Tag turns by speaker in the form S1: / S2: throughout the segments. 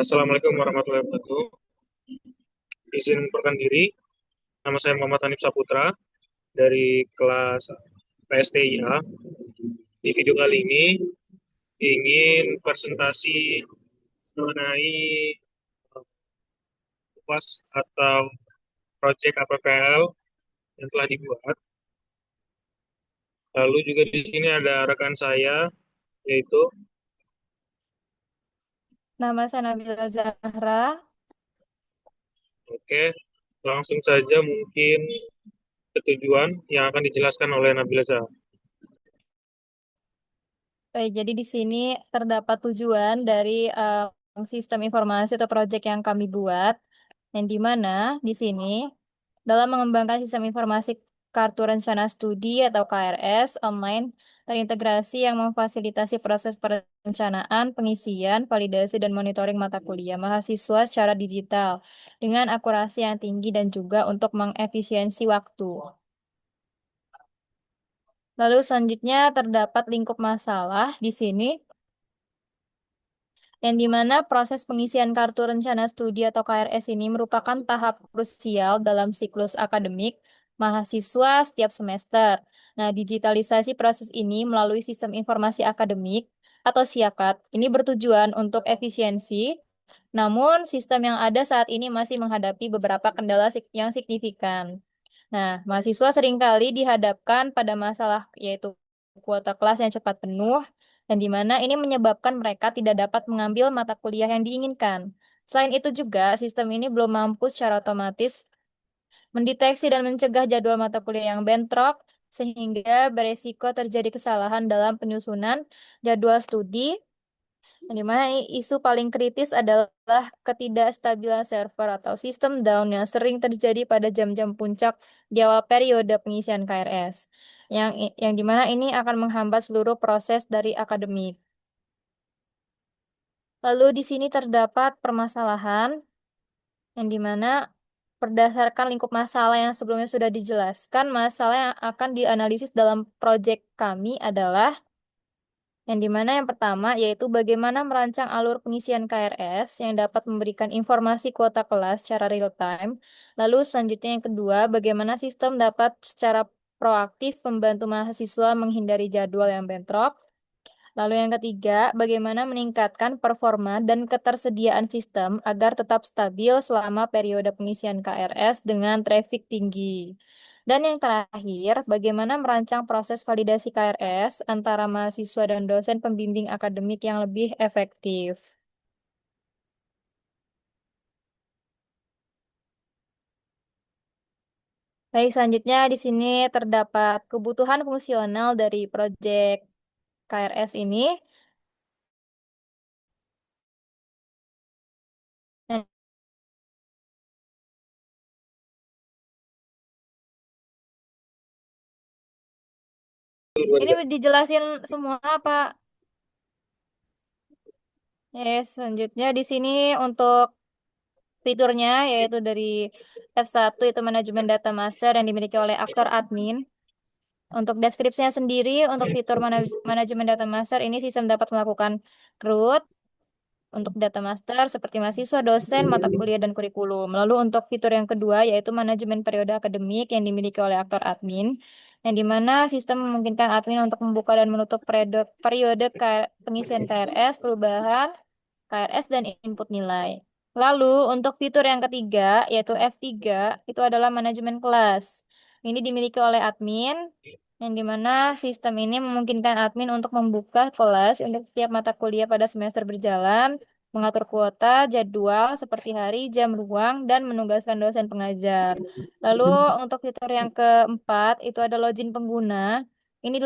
S1: Assalamualaikum warahmatullahi wabarakatuh. Izin memperkenalkan diri, nama saya Muhammad Hanif Saputra dari kelas PSTIA. Di video kali ini ingin presentasi mengenai UAS atau proyek APPL yang telah dibuat. Lalu juga di sini ada rekan saya, yaitu
S2: Nama saya Nabila Zahra.
S1: oke, langsung saja mungkin ketujuan yang akan dijelaskan oleh Nabila Zahra.
S2: Baik, jadi di sini terdapat tujuan dari sistem informasi atau proyek yang kami buat, yang di mana di sini dalam mengembangkan sistem informasi kartu rencana studi atau KRS online terintegrasi yang memfasilitasi proses perencanaan, pengisian, validasi, dan monitoring mata kuliah mahasiswa secara digital dengan akurasi yang tinggi dan juga untuk mengefisiensi waktu. Lalu selanjutnya terdapat lingkup masalah di sini, yang dimana proses pengisian kartu rencana studi atau KRS ini merupakan tahap krusial dalam siklus akademik mahasiswa setiap semester. Nah, digitalisasi proses ini melalui sistem informasi akademik atau SIAKAT ini bertujuan untuk efisiensi, namun sistem yang ada saat ini masih menghadapi beberapa kendala yang signifikan. Nah, mahasiswa seringkali dihadapkan pada masalah yaitu kuota kelas yang cepat penuh, dan di mana ini menyebabkan mereka tidak dapat mengambil mata kuliah yang diinginkan. Selain itu juga, sistem ini belum mampu secara otomatis mendeteksi dan mencegah jadwal mata kuliah yang bentrok, sehingga beresiko terjadi kesalahan dalam penyusunan jadwal studi di mana isu paling kritis adalah ketidakstabilan server atau sistem down yang sering terjadi pada jam-jam puncak di awal periode pengisian KRS. Yang dimana ini akan menghambat seluruh proses dari akademik. Lalu di sini terdapat permasalahan yang dimana berdasarkan lingkup masalah yang sebelumnya sudah dijelaskan, masalah yang akan dianalisis dalam proyek kami adalah yang dimana yang pertama yaitu bagaimana merancang alur pengisian KRS yang dapat memberikan informasi kuota kelas secara real time. Lalu selanjutnya yang kedua, bagaimana sistem dapat secara proaktif membantu mahasiswa menghindari jadwal yang bentrok. Lalu yang ketiga, bagaimana meningkatkan performa dan ketersediaan sistem agar tetap stabil selama periode pengisian KRS dengan traffic tinggi. Dan yang terakhir, bagaimana merancang proses validasi KRS antara mahasiswa dan dosen pembimbing akademik yang lebih efektif. Baik, selanjutnya di sini terdapat kebutuhan fungsional dari proyek KRS ini. Nah, ini dijelasin semua Pak. Selanjutnya di sini untuk fiturnya yaitu dari F1 itu manajemen data master yang dimiliki oleh aktor admin. Untuk deskripsinya sendiri, untuk fitur manajemen data master ini sistem dapat melakukan root untuk data master seperti mahasiswa, dosen, mata kuliah, dan kurikulum. Lalu untuk fitur yang kedua yaitu manajemen periode akademik yang dimiliki oleh aktor admin, yang dimana sistem memungkinkan admin untuk membuka dan menutup periode pengisian KRS, perubahan KRS, dan input nilai. Lalu untuk fitur yang ketiga yaitu F3 itu adalah manajemen kelas. Ini dimiliki oleh admin, yang dimana sistem ini memungkinkan admin untuk membuka kelas untuk setiap mata kuliah pada semester berjalan, mengatur kuota, jadwal seperti hari, jam ruang, dan menugaskan dosen pengajar. Lalu untuk fitur yang keempat itu ada login pengguna. Ini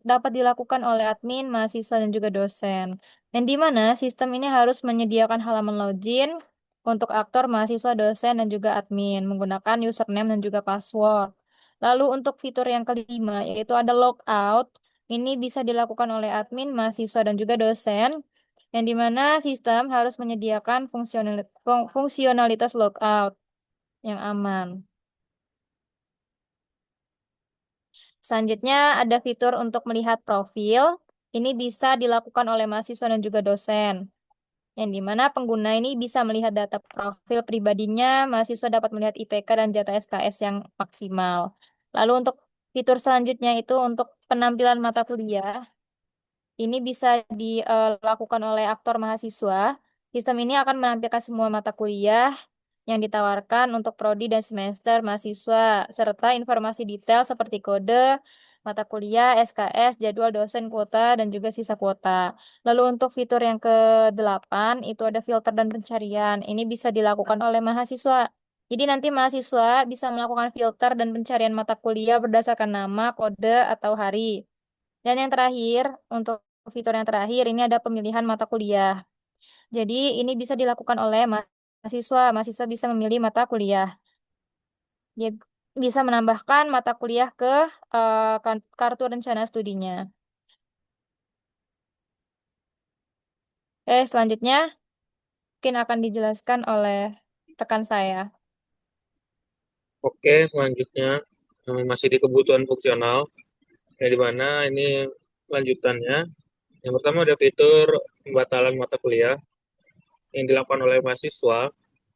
S2: dapat dilakukan oleh admin, mahasiswa, dan juga dosen. Dan di mana sistem ini harus menyediakan halaman login untuk aktor, mahasiswa, dosen, dan juga admin menggunakan username dan juga password. Lalu untuk fitur yang kelima yaitu ada logout. Ini bisa dilakukan oleh admin, mahasiswa, dan juga dosen. Yang di mana sistem harus menyediakan fungsionalitas logout yang aman. Selanjutnya ada fitur untuk melihat profil. Ini bisa dilakukan oleh mahasiswa dan juga dosen, yang dimana pengguna ini bisa melihat data profil pribadinya, mahasiswa dapat melihat IPK dan jatah SKS yang maksimal. Lalu untuk fitur selanjutnya itu untuk penampilan mata kuliah. Ini bisa dilakukan oleh aktor mahasiswa. Sistem ini akan menampilkan semua mata kuliah yang ditawarkan untuk prodi dan semester mahasiswa, serta informasi detail seperti kode, mata kuliah, SKS, jadwal dosen, kuota, dan juga sisa kuota. Lalu untuk fitur yang ke-8, itu ada filter dan pencarian. Ini bisa dilakukan oleh mahasiswa. Jadi nanti mahasiswa bisa melakukan filter dan pencarian mata kuliah berdasarkan nama, kode, atau hari. Dan yang terakhir, untuk fitur yang terakhir, ini ada pemilihan mata kuliah. Jadi ini bisa dilakukan oleh mahasiswa. Mahasiswa bisa memilih mata kuliah. Dia bisa menambahkan mata kuliah ke kartu rencana studinya. Selanjutnya mungkin akan dijelaskan oleh rekan saya.
S1: Oke, selanjutnya masih di kebutuhan fungsional, ya di mana ini lanjutannya. Yang pertama ada fitur pembatalan mata kuliah yang dilakukan oleh mahasiswa.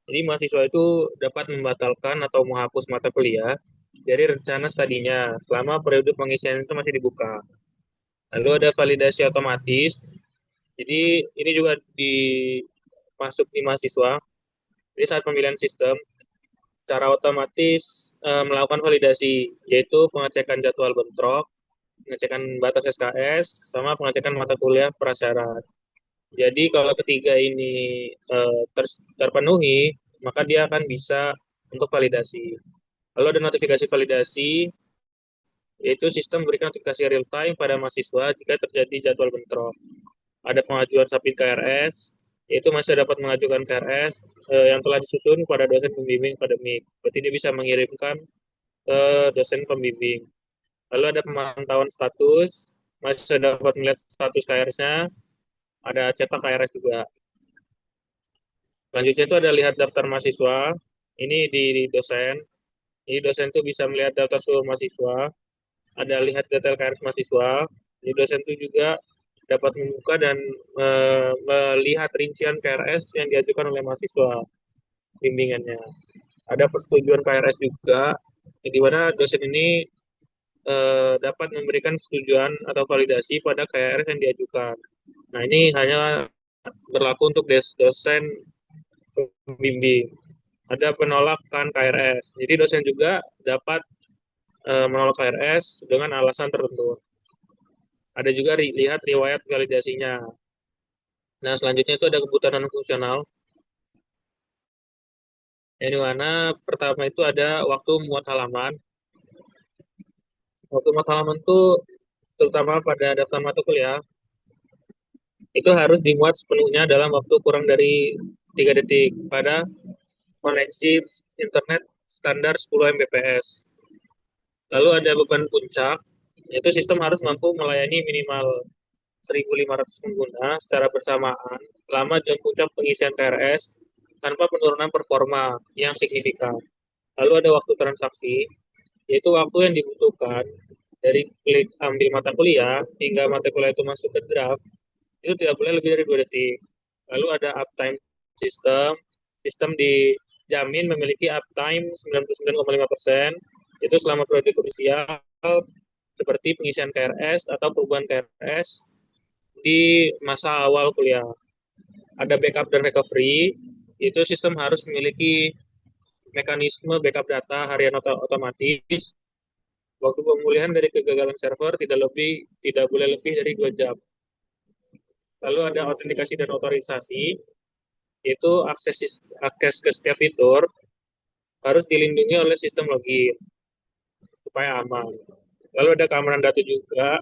S1: Jadi mahasiswa itu dapat membatalkan atau menghapus mata kuliah dari rencana studinya selama periode pengisian itu masih dibuka. Lalu ada validasi otomatis. Jadi ini juga dimasuk di mahasiswa. Jadi saat pemilihan sistem, secara otomatis melakukan validasi, yaitu pengecekan jadwal bentrok, pengecekan batas SKS, sama pengecekan mata kuliah prasyarat. Jadi kalau ketiga ini terpenuhi, maka dia akan bisa untuk validasi. Lalu ada notifikasi validasi, yaitu sistem memberikan notifikasi real time pada mahasiswa jika terjadi jadwal bentrok. Ada pengajuan submit KRS, yaitu mahasiswa dapat mengajukan KRS yang telah disusun pada dosen pembimbing akademik. Berarti dia bisa mengirimkan ke dosen pembimbing. Lalu ada pemantauan status, mahasiswa dapat melihat status KRS-nya, ada cetak KRS juga. Selanjutnya itu ada lihat daftar mahasiswa, ini di dosen. Jadi dosen itu bisa melihat daftar seluruh mahasiswa, ada lihat detail KRS mahasiswa. Jadi dosen itu juga dapat membuka dan melihat rincian KRS yang diajukan oleh mahasiswa bimbingannya. Ada persetujuan KRS juga, di mana dosen ini dapat memberikan persetujuan atau validasi pada KRS yang diajukan. Nah, ini hanya berlaku untuk dosen pembimbing. Ada penolakan KRS. Jadi dosen juga dapat menolak KRS dengan alasan tertentu. Ada juga lihat riwayat validasinya. Nah, selanjutnya itu ada kebutuhan fungsional. Yang di mana pertama itu ada waktu muat halaman. Waktu muat halaman itu terutama pada daftar mata kuliah itu harus dimuat sepenuhnya dalam waktu kurang dari 3 detik pada koneksi internet standar 10 Mbps. Lalu ada beban puncak, yaitu sistem harus mampu melayani minimal 1.500 pengguna secara bersamaan selama jam puncak pengisian KRS tanpa penurunan performa yang signifikan. Lalu ada waktu transaksi, yaitu waktu yang dibutuhkan dari klik ambil mata kuliah hingga mata kuliah itu masuk ke draft, itu tidak boleh lebih dari 2 detik. Lalu ada uptime system, sistem dijamin memiliki uptime 99,5%, itu selama periode krusial seperti pengisian KRS atau perubahan KRS di masa awal kuliah. Ada backup dan recovery, itu sistem harus memiliki mekanisme backup data harian otomatis. Waktu pemulihan dari kegagalan server tidak boleh lebih dari 2 jam. Lalu ada autentikasi dan otorisasi, yaitu akses ke setiap fitur harus dilindungi oleh sistem login supaya aman. Lalu ada keamanan data juga,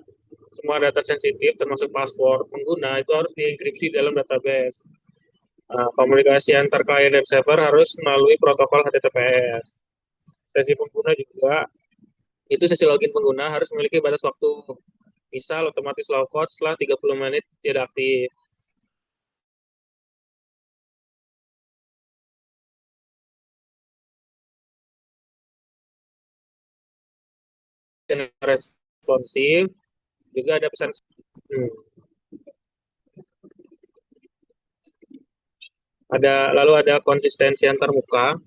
S1: semua data sensitif termasuk password pengguna itu harus dienkripsi dalam database. Komunikasi antar klien dan server harus melalui protokol HTTPS. Sesi pengguna juga, itu sesi login pengguna harus memiliki batas waktu. Misal otomatis logout setelah 30 menit tidak aktif. Dan responsif, juga ada pesan. Hmm. Lalu ada konsistensi antar muka,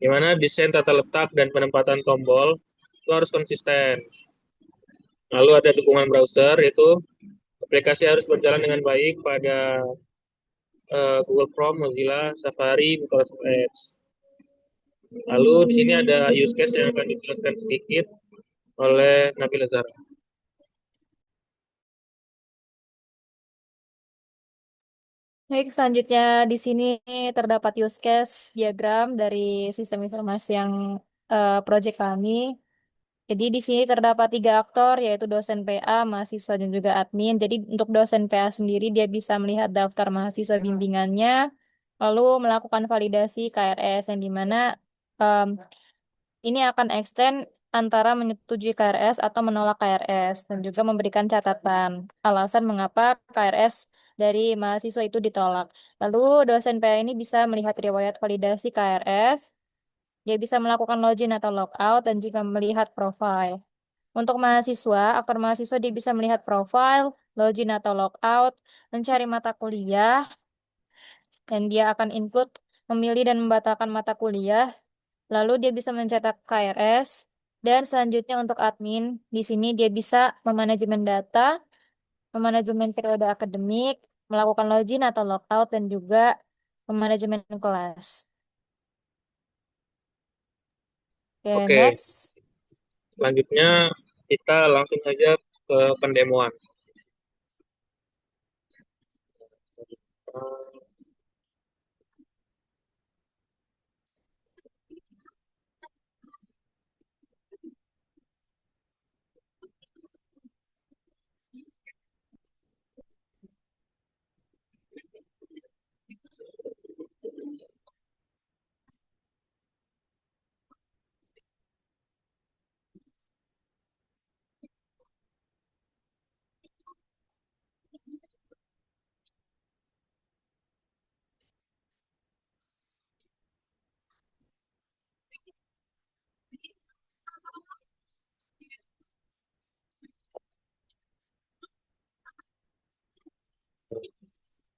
S1: di mana desain tata letak dan penempatan tombol itu harus konsisten. Lalu ada dukungan browser, yaitu aplikasi harus berjalan dengan baik pada Google Chrome, Mozilla, Safari, Microsoft Edge. Lalu di sini ada use case yang akan dijelaskan sedikit oleh Nabila Zara.
S2: Baik, selanjutnya di sini terdapat use case diagram dari sistem informasi yang project kami. Jadi di sini terdapat tiga aktor, yaitu dosen PA, mahasiswa, dan juga admin. Jadi untuk dosen PA sendiri, dia bisa melihat daftar mahasiswa bimbingannya, lalu melakukan validasi KRS, yang dimana em, ini akan extend antara menyetujui KRS atau menolak KRS, dan juga memberikan catatan alasan mengapa KRS dari mahasiswa itu ditolak. Lalu dosen PA ini bisa melihat riwayat validasi KRS, dia bisa melakukan login atau logout, dan juga melihat profile. Untuk mahasiswa, aktor mahasiswa dia bisa melihat profile, login atau logout, mencari mata kuliah, dan dia akan input, memilih dan membatalkan mata kuliah. Lalu dia bisa mencetak KRS, dan selanjutnya untuk admin, di sini dia bisa memanajemen data, memanajemen periode akademik, melakukan login atau logout, dan juga memanajemen kelas. Oke,
S1: Oke,
S2: next.
S1: selanjutnya kita langsung saja ke pendemoan.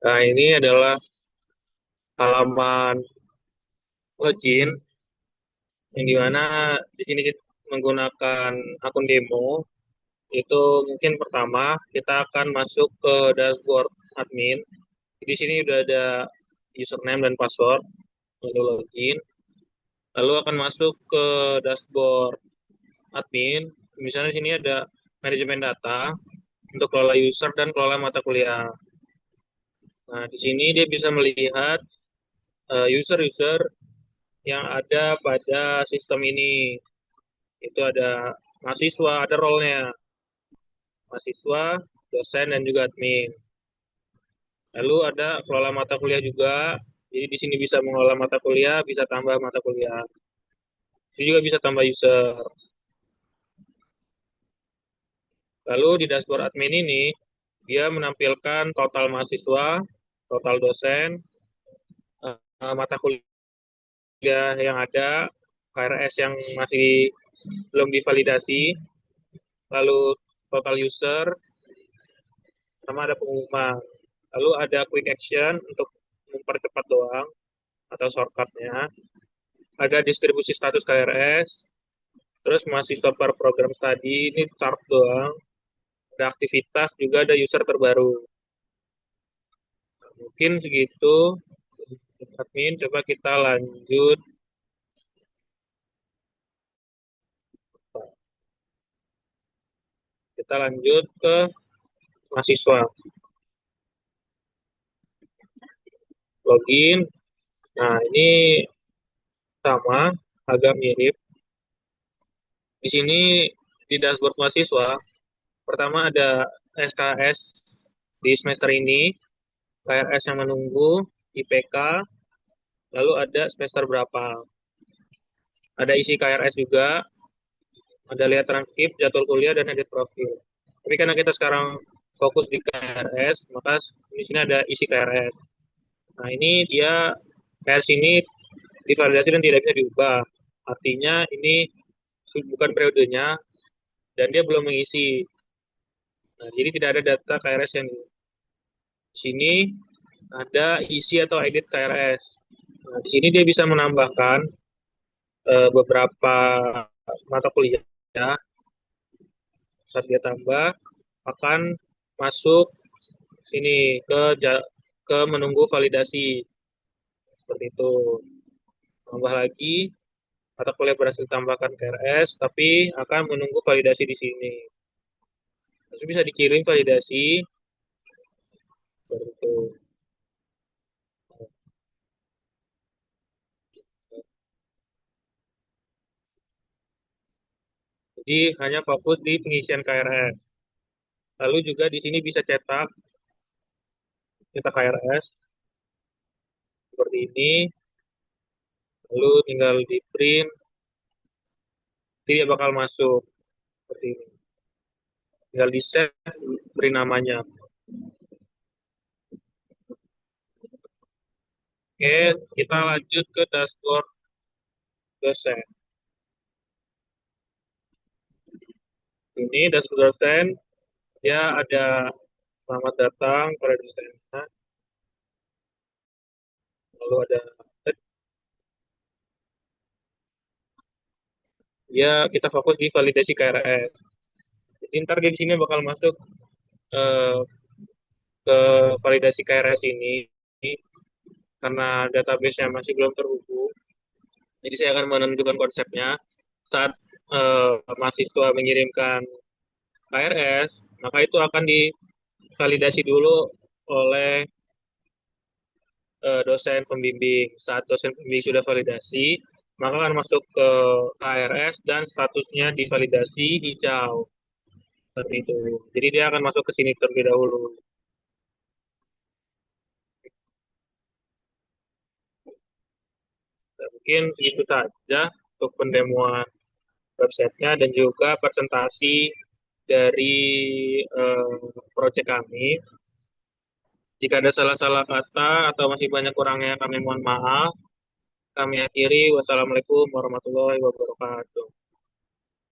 S1: Nah, ini adalah halaman login yang dimana di sini kita menggunakan akun demo. Itu mungkin pertama kita akan masuk ke dashboard admin. Di sini udah ada username dan password, lalu login. Lalu akan masuk ke dashboard admin. Misalnya di sini ada manajemen data untuk kelola user dan kelola mata kuliah. Nah, di sini dia bisa melihat user-user yang ada pada sistem ini. Itu ada mahasiswa, ada role-nya. Mahasiswa, dosen, dan juga admin. Lalu ada kelola mata kuliah juga. Jadi di sini bisa mengelola mata kuliah, bisa tambah mata kuliah. Itu juga bisa tambah user. Lalu di dashboard admin ini, dia menampilkan total mahasiswa, total dosen, mata kuliah yang ada, KRS yang masih belum divalidasi, lalu total user, sama ada pengumuman. Lalu ada quick action untuk mempercepat doang atau shortcutnya. Ada distribusi status KRS, terus mahasiswa per program tadi ini chart doang. Ada aktivitas, juga ada user terbaru. Nah, mungkin segitu admin, coba kita lanjut. Kita lanjut ke mahasiswa. Login. Nah, ini sama, agak mirip. Di sini di dashboard mahasiswa, pertama ada SKS di semester ini, KRS yang menunggu, IPK, lalu ada semester berapa. Ada isi KRS juga, ada lihat transkrip, jadwal kuliah, dan edit profil. Tapi karena kita sekarang fokus di KRS, maka di sini ada isi KRS. Nah, ini dia KRS ini divalidasi dan tidak bisa diubah. Artinya ini bukan periodenya dan dia belum mengisi. Nah, jadi tidak ada data KRS yang di sini. ada isi atau edit KRS. Nah, di sini dia bisa menambahkan beberapa mata kuliah. Saat dia tambah, akan masuk sini ke menunggu validasi seperti itu. Tambah lagi, mata kuliah berhasil tambahkan KRS, tapi akan menunggu validasi di sini. Terus bisa dikirim validasi seperti itu. Jadi hanya fokus di pengisian KRS. Lalu juga di sini bisa cetak KRS seperti ini. Lalu tinggal di print, dia bakal masuk seperti ini. Tinggal di save, beri namanya. Oke, kita lanjut ke dashboard dosen. Ini dashboard dosen, dia ada selamat datang pada dosen. Lalu ada ya kita fokus di validasi KRS. Jadi ntar di sini bakal masuk eh, ke validasi KRS ini karena database-nya masih belum terhubung. Jadi saya akan menunjukkan konsepnya saat mahasiswa mengirimkan KRS, maka itu akan divalidasi dulu oleh dosen pembimbing. Saat dosen pembimbing sudah validasi, maka akan masuk ke KRS dan statusnya divalidasi hijau. Seperti itu. Jadi dia akan masuk ke sini terlebih dahulu. Nah, mungkin itu saja untuk pendemoan websitenya dan juga presentasi dari eh, proyek kami. Jika ada salah-salah kata atau masih banyak kurangnya, kami mohon maaf. Kami akhiri. Wassalamualaikum warahmatullahi wabarakatuh.